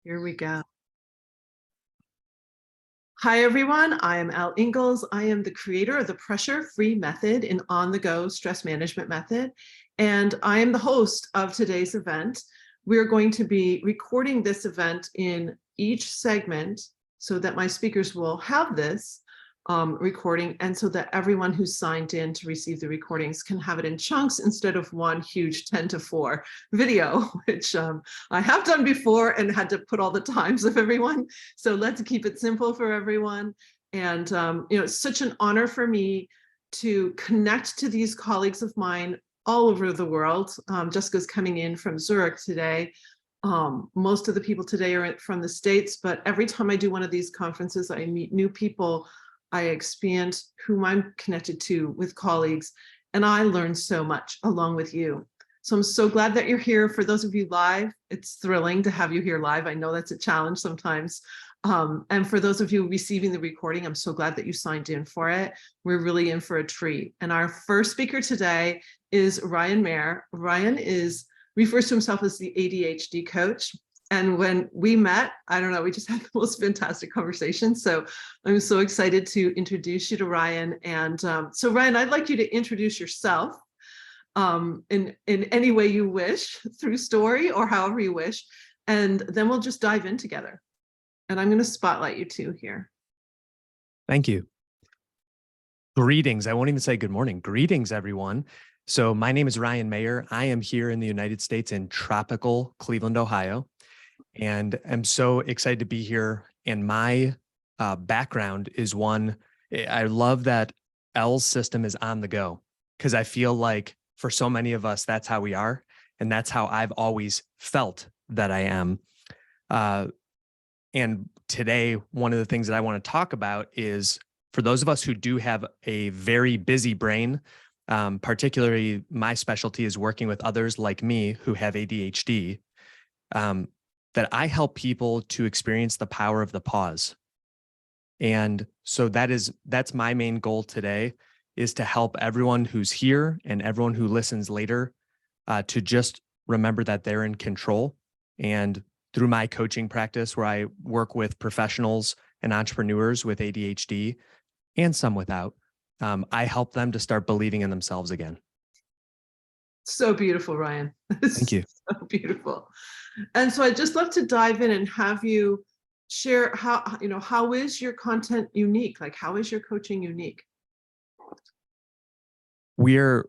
Here we go. Hi, everyone. I am Al Ingalls. I am the creator of the Pressure-Free Method, an on-the-go stress management method, and I am the host of today's event. We're going to be recording this event in each segment so that my speakers will have this recording, and so that everyone who's signed in to receive the recordings can have it in chunks instead of one huge 10:4 video, which I have done before and had to put all the times of everyone. So let's keep it simple for everyone. And it's such an honor for me to connect to these colleagues of mine all over the world. Jessica's coming in from Zurich today. Most of the people today are from the States, but every time I do one of these conferences, I meet new people. I expand whom I'm connected to with colleagues, and I learn so much along with you. So I'm so glad that you're here. For those of you live, it's thrilling to have you here live. I know that's a challenge sometimes. And for those of you receiving the recording, I'm so glad that you signed in for it. We're really in for a treat. And our first speaker today is Ryan Mayer. Ryan refers to himself as the ADHD coach. And when we met, I don't know, we just had the most fantastic conversation. So I'm so excited to introduce you to Ryan. And so Ryan, I'd like you to introduce yourself in any way you wish, through story or however you wish. And then we'll just dive in together. And I'm going to spotlight you two here. Thank you. Greetings. I won't even say good morning. Greetings, everyone. So my name is Ryan Mayer. I am here in the United States in tropical Cleveland, Ohio. And I'm so excited to be here. And my background is one, I love that L's system is on the go, because I feel like for so many of us, that's how we are. And that's how I've always felt that I am. And today, one of the things that I want to talk about is for those of us who do have a very busy brain, particularly my specialty is working with others like me who have ADHD, that I help people to experience the power of the pause. And so that's my main goal today, is to help everyone who's here and everyone who listens later to just remember that they're in control. And through my coaching practice, where I work with professionals and entrepreneurs with ADHD and some without, I help them to start believing in themselves again. So beautiful, Ryan. Thank you. So beautiful. And so I'd just love to dive in and have you share how is your content unique? Like, how is your coaching unique? We're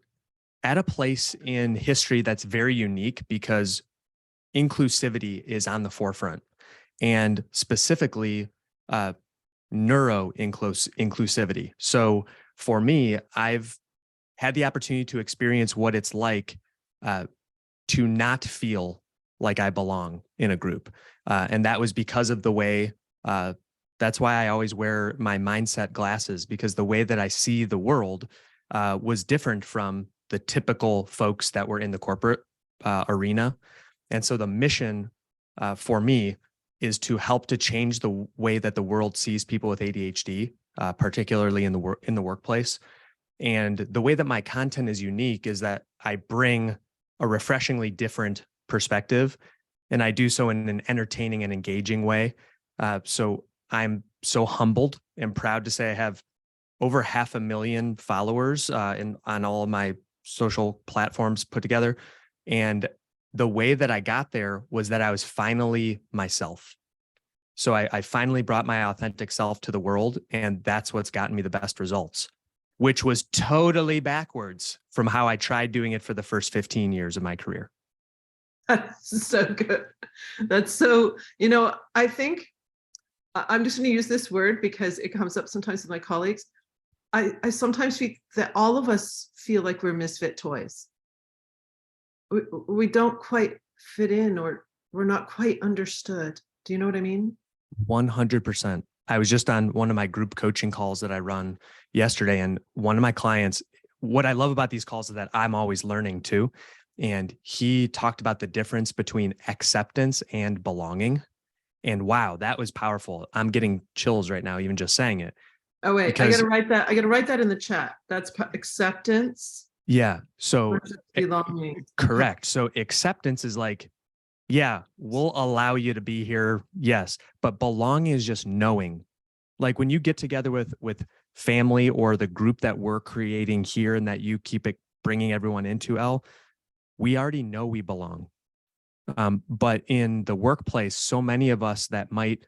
at a place in history that's very unique because inclusivity is on the forefront, and specifically neuro-inclusivity. So for me, I've had the opportunity to experience what it's like to not feel like I belong in a group. And that was because of the way, that's why I always wear my mindset glasses, because the way that I see the world was different from the typical folks that were in the corporate arena. And so the mission for me is to help to change the way that the world sees people with ADHD, particularly in the workplace. And the way that my content is unique is that I bring a refreshingly different perspective, and I do so in an entertaining and engaging way. So I'm so humbled and proud to say I have over 500,000 followers on all of my social platforms put together. And the way that I got there was that I was finally myself. So I finally brought my authentic self to the world, and that's what's gotten me the best results, which was totally backwards from how I tried doing it for the first 15 years of my career. That's so good. That's so, I think I'm just going to use this word because it comes up sometimes with my colleagues. I sometimes feel that all of us feel like we're misfit toys. We don't quite fit in, or we're not quite understood. Do you know what I mean? 100%. I was just on one of my group coaching calls that I run yesterday, and one of my clients, what I love about these calls is that I'm always learning too. And he talked about the difference between acceptance and belonging. And wow, that was powerful. I'm getting chills right now, even just saying it. Oh, wait, I got to write that. I got to write that in the chat. That's acceptance. Yeah. So belonging. correct. So acceptance is like, Yeah, we'll allow you to be here. Yes. But belonging is just knowing. Like when you get together with family or the group that we're creating here and that you keep it bringing everyone into, L, we already know we belong. But in the workplace, so many of us that might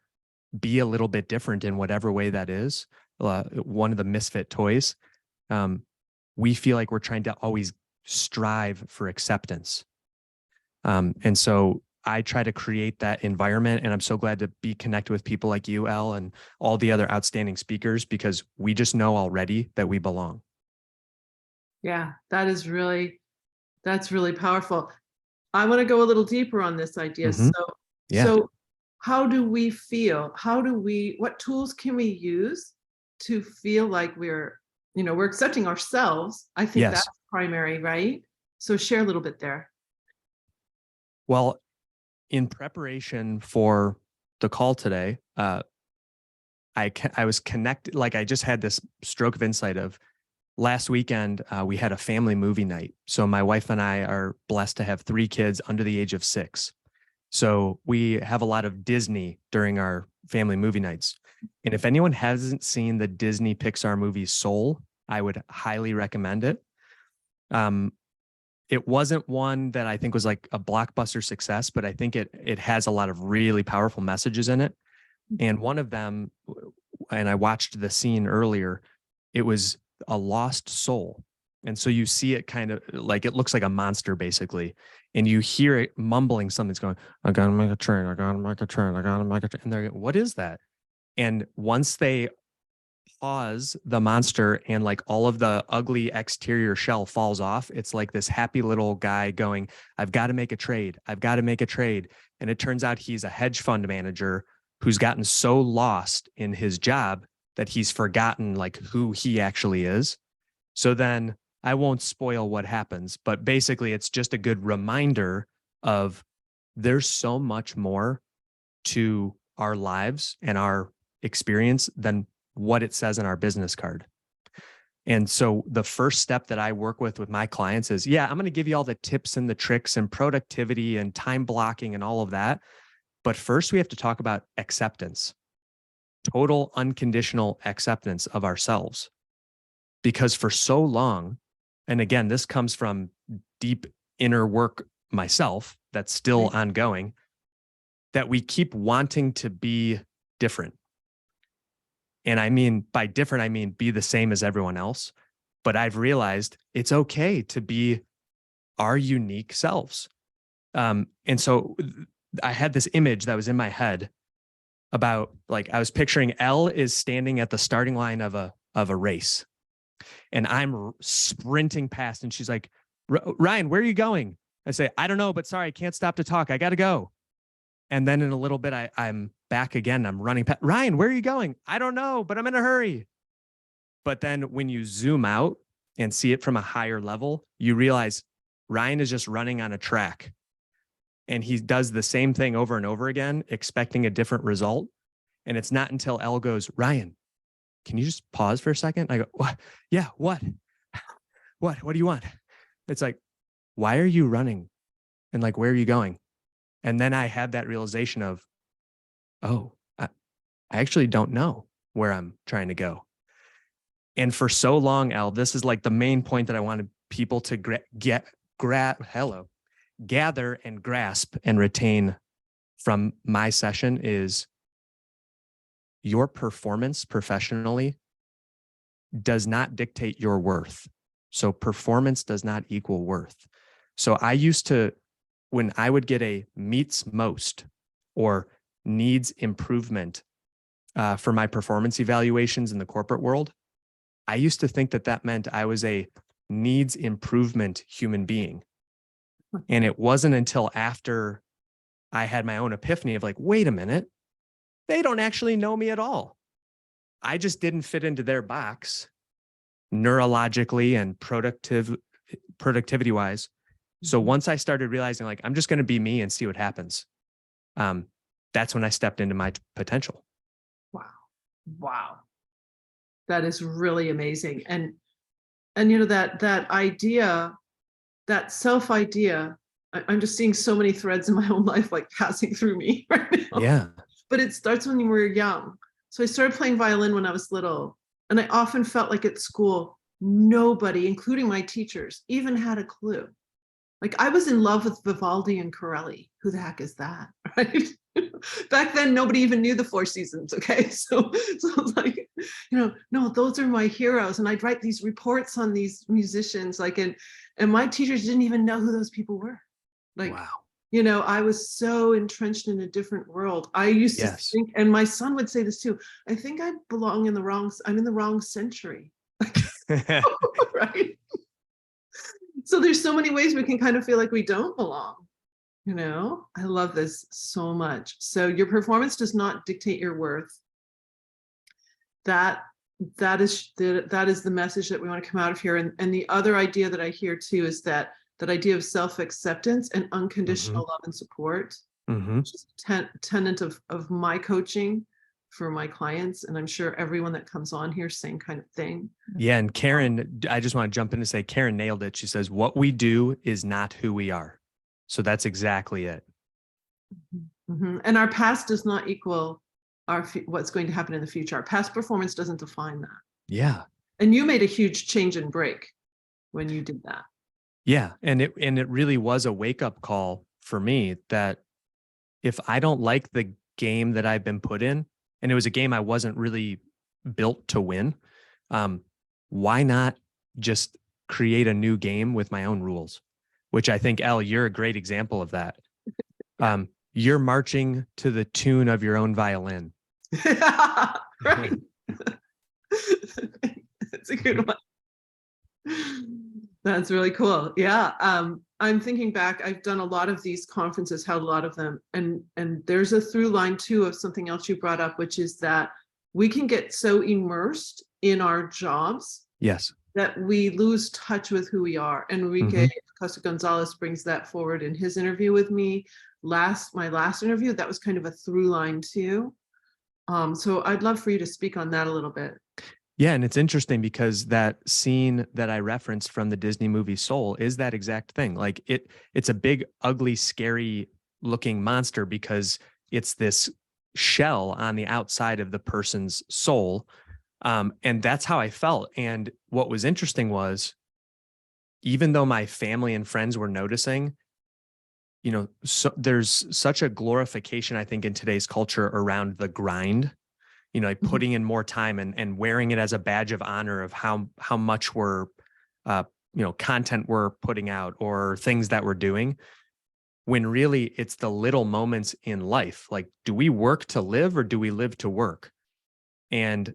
be a little bit different in whatever way that is, one of the misfit toys, um, we feel like we're trying to always strive for acceptance. And so I try to create that environment. And I'm so glad to be connected with people like you, Elle, and all the other outstanding speakers, because we just know already that we belong. Yeah, that's really powerful. I want to go a little deeper on this idea. Hmm. So, Yeah. so how do we feel? What tools can we use to feel like we're accepting ourselves? I think that's Yes. primary, right? So share a little bit there. Well, in preparation for the call today, I was connected. Like I just had this stroke of insight of last weekend. We had a family movie night. So my wife and I are blessed to have 3 kids under the age of 6. So we have a lot of Disney during our family movie nights. And if anyone hasn't seen the Disney Pixar movie Soul, I would highly recommend it. Um, it wasn't one that I think was like a blockbuster success, but I think it has a lot of really powerful messages in it. And one of them, and I watched the scene earlier, it was a lost soul. And so you see it kind of like it looks like a monster basically. And you hear it mumbling something's going, I gotta make a train, I gotta make a train, I gotta make a train. And they're what is that? And once they pause the monster and like all of the ugly exterior shell falls off, it's like this happy little guy going, I've got to make a trade. I've got to make a trade. And it turns out he's a hedge fund manager who's gotten so lost in his job that he's forgotten like who he actually is. So then I won't spoil what happens, but basically it's just a good reminder of there's so much more to our lives and our experience than what it says in our business card. And so the first step that I work with my clients is, yeah, I'm going to give you all the tips and the tricks and productivity and time blocking and all of that. But first we have to talk about acceptance, total unconditional acceptance of ourselves. Because for so long, and again, this comes from deep inner work myself that's still Right. ongoing, that we keep wanting to be different. And I mean, by different, I mean be the same as everyone else. But I've realized it's okay to be our unique selves. And so I had this image that was in my head about like I was picturing Elle is standing at the starting line of a race, and I'm sprinting past, and she's like, Ryan, where are you going? I say, I don't know, but sorry, I can't stop to talk. I got to go. And then in a little bit, I'm back again. I'm running past. Ryan, where are you going? I don't know, but I'm in a hurry. But then when you zoom out and see it from a higher level, you realize Ryan is just running on a track, and he does the same thing over and over again, expecting a different result. And it's not until Elle goes, Ryan, can you just pause for a second? I go, what? Yeah, what? What do you want? It's like, why are you running? And like, where are you going? And then I had that realization of, oh, I actually don't know where I'm trying to go. And for so long, Al, this is like the main point that I wanted people to gather and grasp and retain from my session is your performance professionally does not dictate your worth. So performance does not equal worth. So I used to, when I would get a meets most or needs improvement for my performance evaluations in the corporate world, I used to think that that meant I was a needs improvement human being. And it wasn't until after I had my own epiphany of like, wait a minute, they don't actually know me at all. I just didn't fit into their box neurologically and productivity wise. So once I started realizing like, I'm just going to be me and see what happens. That's when I stepped into my potential. Wow. Wow. That is really amazing. And that idea, that self idea I'm just seeing so many threads in my own life like passing through me right now. Yeah. But it starts when you were young. So I started playing violin when I was little, and I often felt like at school, nobody, including my teachers, even had a clue. Like I was in love with Vivaldi and Corelli. Who the heck is that? Right? Back then, nobody even knew the Four Seasons. Okay. So it's like, no, those are my heroes. And I'd write these reports on these musicians, like, and my teachers didn't even know who those people were. Like, Wow. I was so entrenched in a different world. I used to Yes. think, and my son would say this too, I think I'm in the wrong century. Right? So there's so many ways we can kind of feel like we don't belong. I love this so much. So your performance does not dictate your worth. That is the message that we want to come out of here. And the other idea that I hear too is that idea of self-acceptance and unconditional love and support, which is a tenet of my coaching for my clients. And I'm sure everyone that comes on here, same kind of thing. Yeah. And Karen, I just want to jump in and say, Karen nailed it. She says, what we do is not who we are. So that's exactly it. And our past does not equal what's going to happen in the future. Our past performance doesn't define that. Yeah. And you made a huge change and break when you did that. Yeah. And it really was a wake-up call for me that if I don't like the game that I've been put in, and it was a game I wasn't really built to win, why not just create a new game with my own rules? Which I think, Elle, you're a great example of that. You're marching to the tune of your own violin. Right. That's a good one. That's really cool. Yeah. I'm thinking back, I've done a lot of these conferences, held a lot of them. And there's a through line too of something else you brought up, which is that we can get so immersed in our jobs. Yes. That we lose touch with who we are. Enrique Costa Gonzalez brings that forward in his interview with me. My last interview, that was kind of a through line too. So I'd love for you to speak on that a little bit. Yeah, and it's interesting because that scene that I referenced from the Disney movie Soul is that exact thing. Like it's a big, ugly, scary looking monster because it's this shell on the outside of the person's soul. And that's how I felt. And what was interesting was, even though my family and friends were noticing, so there's such a glorification, I think, in today's culture around the grind, like putting in more time and wearing it as a badge of honor of how much we're, content we're putting out or things that we're doing, when really it's the little moments in life. Like, do we work to live or do we live to work? And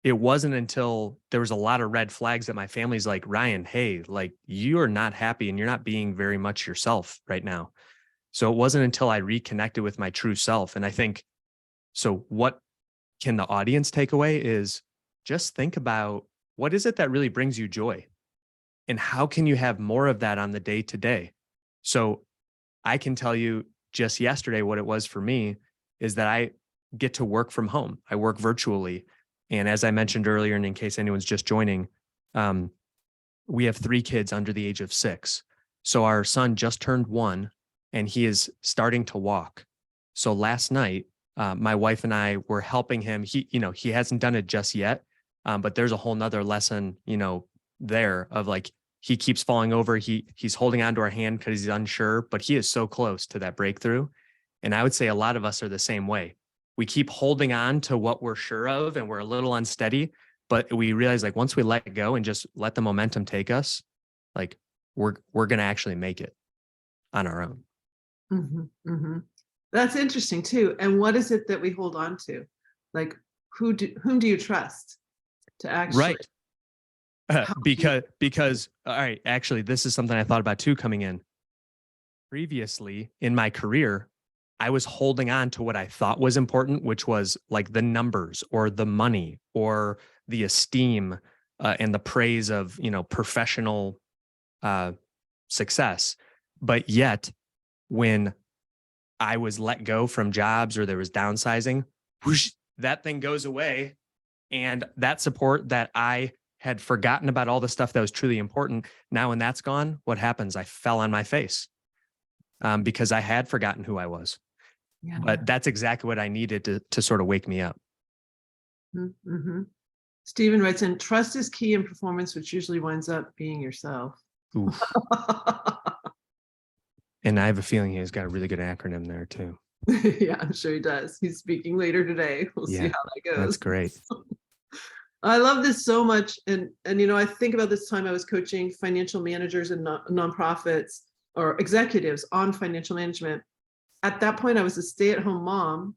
it wasn't until there was a lot of red flags that my family's like, Ryan, hey, like you are not happy and you're not being very much yourself right now. So it wasn't until I reconnected with my true self. And I think, so what can the audience take away is just think about what is it that really brings you joy and how can you have more of that on the day to day? So I can tell you just yesterday, what it was for me is that I get to work from home. I work virtually. And as I mentioned earlier, and in case anyone's just joining, we have 3 kids under the age of 6. So our son just turned 1 and he is starting to walk. So last night, my wife and I were helping him. He hasn't done it just yet, but there's a whole nother lesson, there of like, he keeps falling over. He's holding onto our hand because he's unsure, but he is so close to that breakthrough. And I would say a lot of us are the same way. We keep holding on to what we're sure of and we're a little unsteady, but we realize like once we let go and just let the momentum take us, like we're going to actually make it on our own. That's interesting too. And what is it that we hold on to? Like whom do you trust to actually? Right. Because all right, actually, this is something I thought about too coming in. Previously in my career, I was holding on to what I thought was important, which was like the numbers or the money or the esteem and the praise of, professional success. But yet when I was let go from jobs or there was downsizing, whoosh, that thing goes away. And that support that I had forgotten about all the stuff that was truly important. Now, when that's gone, what happens? I fell on my face. because I had forgotten who I was. Yeah. But that's exactly what I needed to sort of wake me up. Mm-hmm. Stephen writes in, trust is key in performance, which usually winds up being yourself. Oof. And I have a feeling he's got a really good acronym there too. Yeah, I'm sure he does. He's speaking later today. We'll see how that goes. That's great. I love this so much. And I think about this time I was coaching financial managers and nonprofits or executives on financial management. At that point, I was a stay-at-home mom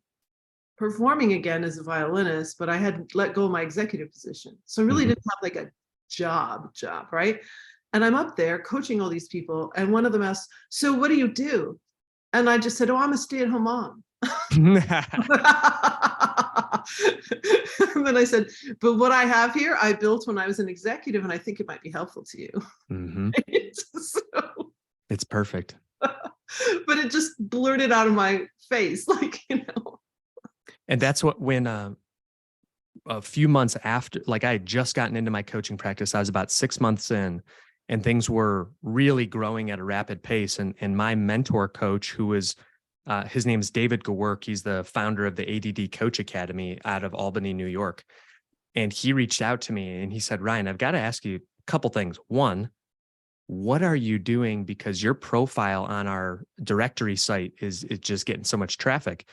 performing again as a violinist, but I had let go of my executive position. So I really didn't have like a job, right? And I'm up there coaching all these people. And one of them asked, so what do you do? And I just said, oh, I'm a stay-at-home mom. And then I said, but what I have here, I built when I was an executive, and I think it might be helpful to you. Mm-hmm. So, it's perfect. But it just blurted out of my face, like, And that's what, when a few months after, like I had just gotten into my coaching practice, I was about 6 months in, and things were really growing at a rapid pace. And my mentor coach, who was, his name is David Gawork. He's the founder of the ADD Coach Academy out of Albany, New York. And he reached out to me and he said, Ryan, I've got to ask you a couple things. One, what are you doing? Because your profile on our directory site is just getting so much traffic.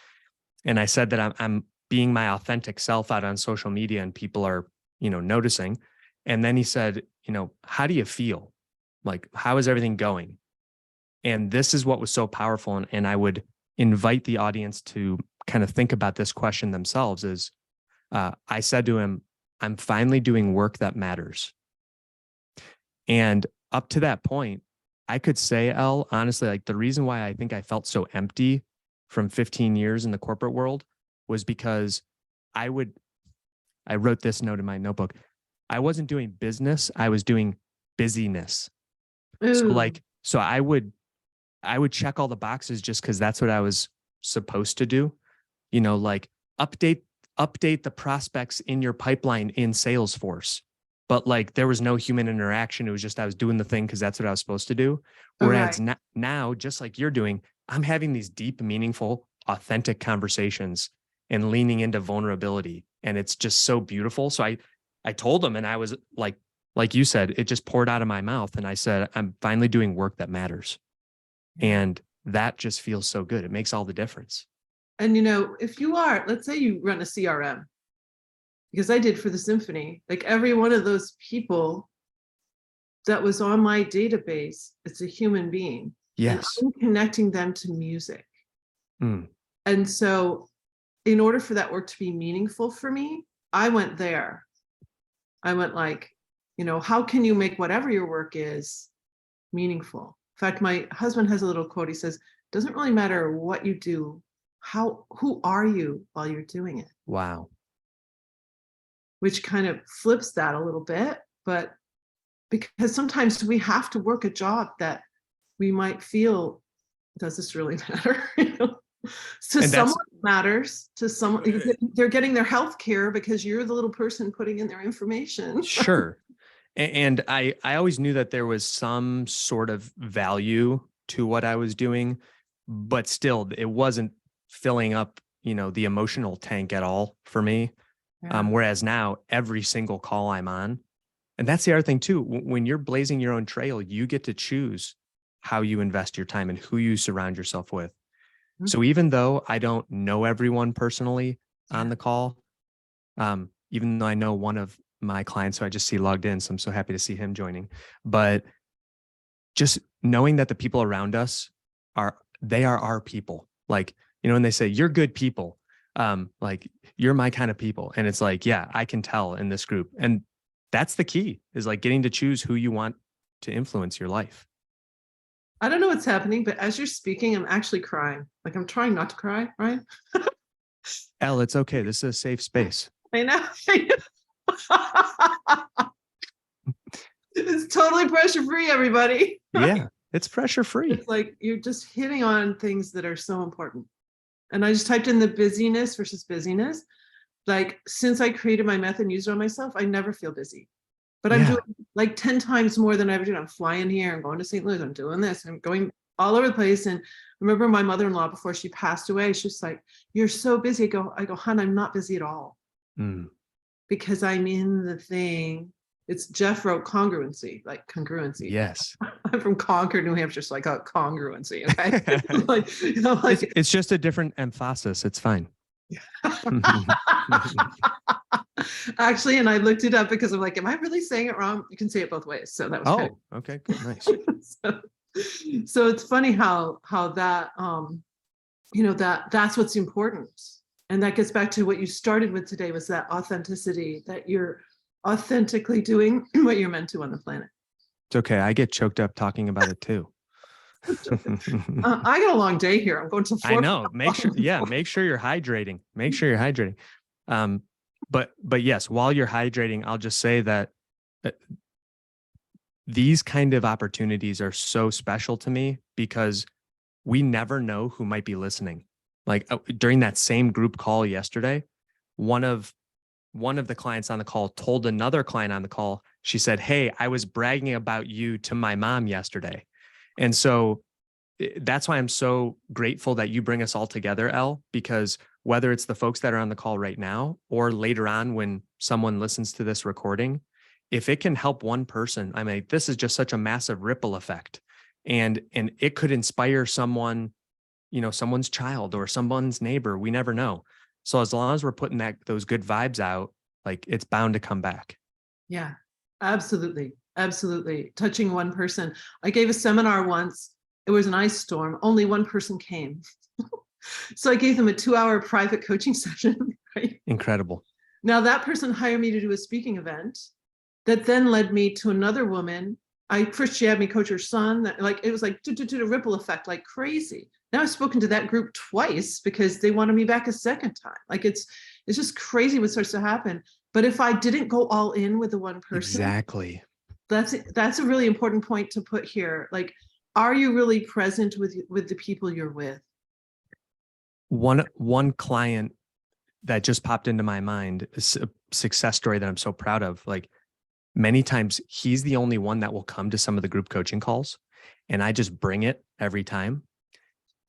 And I said that I'm being my authentic self out on social media, and people are, noticing. And then he said, how do you feel? Like, how is everything going? And this is what was so powerful. And I would invite the audience to kind of think about this question themselves is, I said to him, I'm finally doing work that matters. And up to that point, I could say, Elle, honestly, like the reason why I think I felt so empty from 15 years in the corporate world was because I wrote this note in my notebook. I wasn't doing business. I was doing busyness. So I would check all the boxes just because that's what I was supposed to do. Like update the prospects in your pipeline in Salesforce. But like there was no human interaction. It was just I was doing the thing because that's what I was supposed to do. Whereas now, just like you're doing, I'm having these deep, meaningful, authentic conversations and leaning into vulnerability. And it's just so beautiful. So I told them, and I was like you said, it just poured out of my mouth. And I said, I'm finally doing work that matters. And that just feels so good. It makes all the difference. And, if you are, let's say you run a CRM, because I did for the symphony, like every one of those people that was on my database, it's a human being. Yes. And I'm connecting them to music. Mm. And so in order for that work to be meaningful for me, I went there. I went like, how can you make whatever your work is meaningful? In fact, my husband has a little quote. He says, doesn't really matter what you do. Who are you while you're doing it? Wow. Which kind of flips that a little bit, but because sometimes we have to work a job that we might feel, does this really matter? To someone it matters, to someone, they're getting their health care because you're the little person putting in their information. Sure. And I always knew that there was some sort of value to what I was doing, but still it wasn't filling up, the emotional tank at all for me. Yeah. Whereas now every single call I'm on, and that's the other thing too, when you're blazing your own trail, you get to choose how you invest your time and who you surround yourself with. Mm-hmm. So even though I don't know everyone personally on the call, even though I know one of my clients who I just see logged in, so I'm so happy to see him joining, but just knowing that the people around us are our people. Like, when they say you're good people, like you're my kind of people. And it's like, yeah, I can tell in this group. And that's the key, is like getting to choose who you want to influence your life. I don't know what's happening, but as you're speaking, I'm actually crying. Like I'm trying not to cry, right? Elle, it's okay. This is a safe space. I know. It's totally pressure-free, everybody. Right? Yeah, it's pressure-free. It's like you're just hitting on things that are so important. And I just typed in the busyness versus busyness. Like since I created my method and used it on myself, I never feel busy. But I'm doing like 10 times more than I ever did. I'm flying here, I'm going to St. Louis, I'm doing this, I'm going all over the place. And I remember my mother-in-law, before she passed away, she was like, "You're so busy." I go, "Hon, I'm not busy at all, Mm. because I'm in the thing." It's Jeff wrote congruency, like congruency. Yes. I'm from Concord, New Hampshire, so I got congruency. Okay. Like, It's just a different emphasis. It's fine. actually, and I looked it up because I'm like, am I really saying it wrong? You can say it both ways. So that was kind Oh, okay, good, nice. so, so it's funny how that that's what's important. And that gets back to what you started with today, was that authenticity, that you're authentically doing what you're meant to on the planet. It's okay. I get choked up talking about it too. I got a long day here. I'm going to I know. Make sure you're hydrating. Make sure you're hydrating. But yes, while you're hydrating, I'll just say that these kind of opportunities are so special to me, because we never know who might be listening. Like during that same group call yesterday, one of the clients on the call told another client on the call, she said, "Hey, I was bragging about you to my mom yesterday." And so that's why I'm so grateful that you bring us all together, Elle, because whether it's the folks that are on the call right now or later on when someone listens to this recording, if it can help one person, I mean, this is just such a massive ripple effect, and it could inspire someone, someone's child or someone's neighbor. We never know. So as long as we're putting those good vibes out, like, it's bound to come back. Yeah, absolutely. Absolutely. Touching one person. I gave a seminar once. It was an ice storm. Only one person came. So I gave them a 2-hour private coaching session. Right? Incredible. Now that person hired me to do a speaking event that then led me to another woman. First she had me coach her son. Like, it was like a ripple effect, like crazy. Now I've spoken to that group twice because they wanted me back a second time. Like, it's just crazy what starts to happen. But if I didn't go all in with the one person, exactly, that's a really important point to put here. Like, are you really present with the people you're with? One client that just popped into my mind is a success story that I'm so proud of. Like, many times he's the only one that will come to some of the group coaching calls, and I just bring it every time.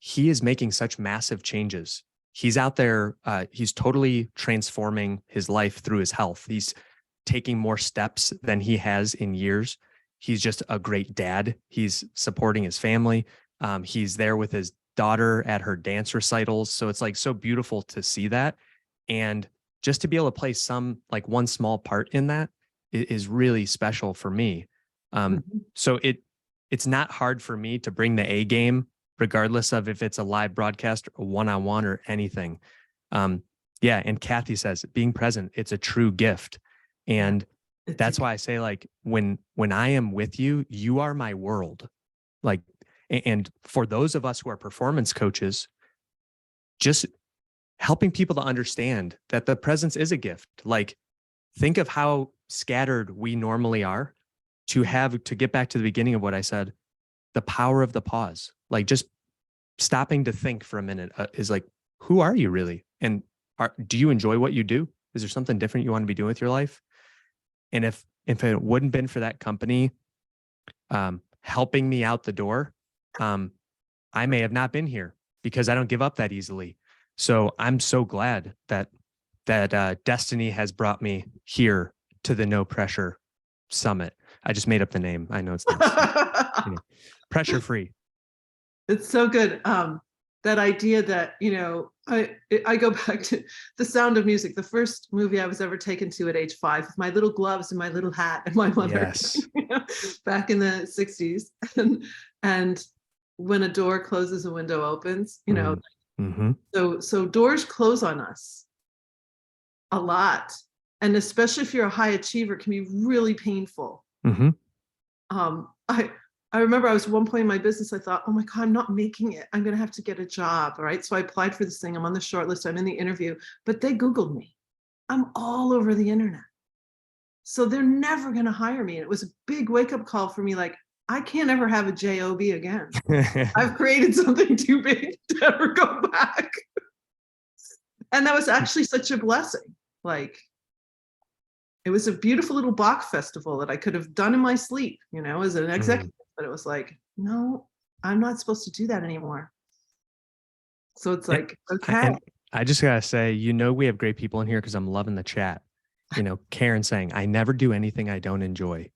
He is making such massive changes. He's out there. He's totally transforming his life through his health. He's taking more steps than he has in years. He's just a great dad. He's supporting his family. He's there with his daughter at her dance recitals. So it's like so beautiful to see that. And just to be able to play one small part in that is really special for me. So it's not hard for me to bring the A game, regardless of if it's a live broadcast or one-on-one or anything. Yeah. And Kathy says, being present, it's a true gift. And that's why I say, like, when I am with you, you are my world. Like, and for those of us who are performance coaches, just helping people to understand that the presence is a gift. Like, think of how scattered we normally are, to get back to the beginning of what I said, the power of the pause. Like, just stopping to think for a minute is like, who are you really? And do you enjoy what you do? Is there something different you want to be doing with your life? And if it wouldn't been for that company helping me out the door, I may have not been here, because I don't give up that easily. So I'm so glad that destiny has brought me here to the No Pressure Summit. I just made up the name. I know it's not pressure free. It's so good. That idea that, I go back to The Sound of Music, the first movie I was ever taken to at age 5, with my little gloves and my little hat and my mother. Yes. Back in the 60s. And when a door closes, a window opens, Mm-hmm. So doors close on us a lot. And especially if you're a high achiever, it can be really painful. Mm-hmm. I remember I was at one point in my business, I thought, oh my God, I'm not making it. I'm going to have to get a job. All right. So I applied for this thing. I'm on the short list. I'm in the interview, but they Googled me. I'm all over the internet. So they're never going to hire me. And it was a big wake up call for me. Like, I can't ever have a job again. I've created something too big to ever go back. And that was actually such a blessing. Like, it was a beautiful little Bach festival that I could have done in my sleep, as an executive. But it was like, no, I'm not supposed to do that anymore. So it's like, okay. And I just gotta say, we have great people in here because I'm loving the chat. Karen saying, I never do anything I don't enjoy.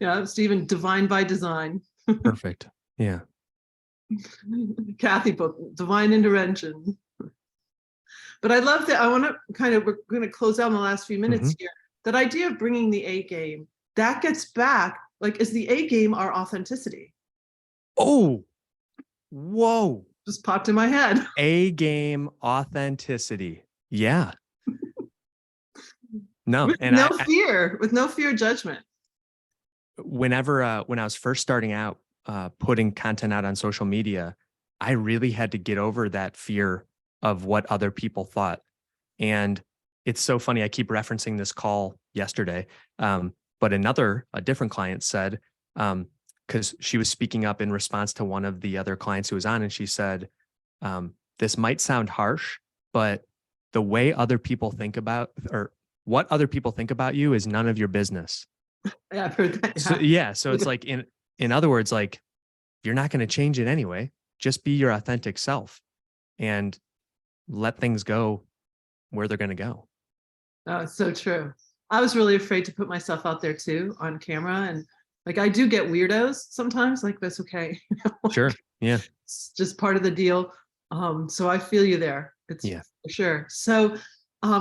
Yeah, Stephen, divine by design. Perfect. Yeah. Kathy book, divine intervention. But I love that. I want to we're going to close out in the last few minutes here. That idea of bringing the A game, that gets back, like, is the A game our authenticity? Oh, whoa. Just popped in my head. A game authenticity. Yeah. No. With no fear, with no fear judgment. When I was first starting out, putting content out on social media, I really had to get over that fear of what other people thought. And it's so funny. I keep referencing this call yesterday. But a different client said, because she was speaking up in response to one of the other clients who was on, and she said, this might sound harsh, but the way other people think about, or what other people think about you is none of your business. Yeah, I've heard that. So it's like, in other words, like, you're not going to change it anyway. Just be your authentic self and let things go where they're going to go. Oh, it's so true. I was really afraid to put myself out there too on camera. And like, I do get weirdos sometimes, like, that's okay. Sure. Yeah. It's just part of the deal. So I feel you there. It's for sure. So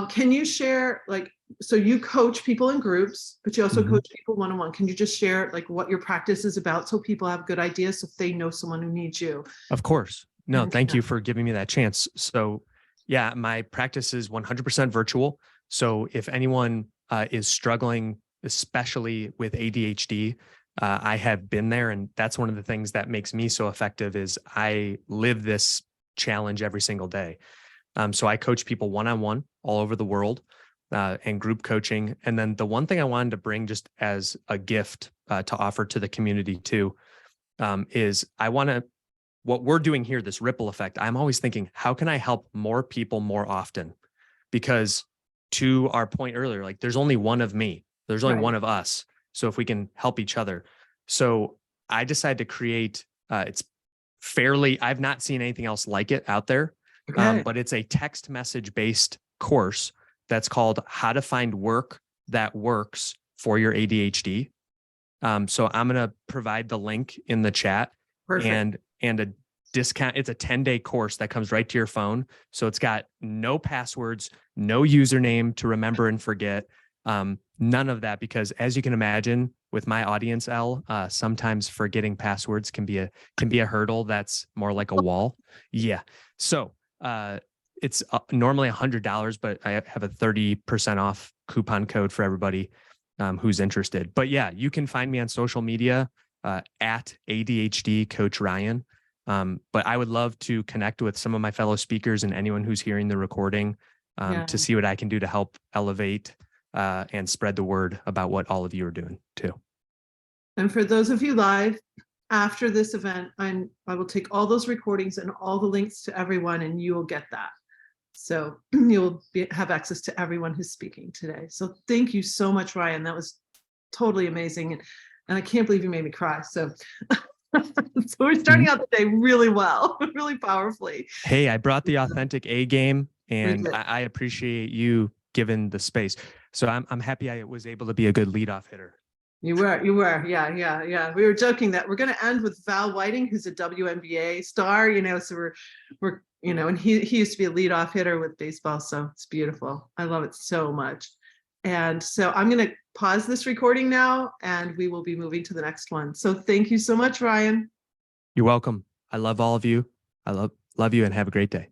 can you share, like, so you coach people in groups, but you also coach people one-on-one. Can you just share like what your practice is about so people have good ideas, so if they know someone who needs you? Of course. No, thank you for giving me that chance. So yeah, my practice is 100% virtual. So if anyone is struggling, especially with ADHD, I have been there. And that's one of the things that makes me so effective is I live this challenge every single day. So I coach people one-on-one all over the world, and group coaching. And then the one thing I wanted to bring just as a gift to offer to the community too, is what we're doing here, this ripple effect, I'm always thinking, how can I help more people more often? Because to our point earlier, like, there's only one of me, there's only one of us. So if we can help each other. So I decided to create, I've not seen anything else like it out there, but it's a text message based course that's called How to Find Work That Works for Your ADHD. So I'm going to provide the link in the chat. Perfect. And a discount. It's a 10-day course that comes right to your phone. So it's got no passwords, no username to remember and forget. None of that, because as you can imagine with my audience, Elle, sometimes forgetting passwords can be a hurdle that's more like a wall. Yeah. So it's normally $100, but I have a 30% off coupon code for everybody who's interested. But yeah, you can find me on social media at ADHD Coach Ryan. But I would love to connect with some of my fellow speakers and anyone who's hearing the recording to see what I can do to help elevate and spread the word about what all of you are doing too. And for those of you live, after this event, I will take all those recordings and all the links to everyone, and you will get that. So you'll have access to everyone who's speaking today. So thank you so much, Ryan. That was totally amazing. And I can't believe you made me cry. So, so we're starting out the day really well, really powerfully. Hey, I brought the authentic A game, and I appreciate you giving the space. So I'm happy I was able to be a good leadoff hitter. You were. Yeah. We were joking that we're going to end with Val Whiting, who's a WNBA star, so we're, and he used to be a leadoff hitter with baseball. So it's beautiful. I love it so much. And so I'm going to pause this recording now, and we will be moving to the next one. So thank you so much, Ryan. You're welcome. I love all of you. I love you, and have a great day.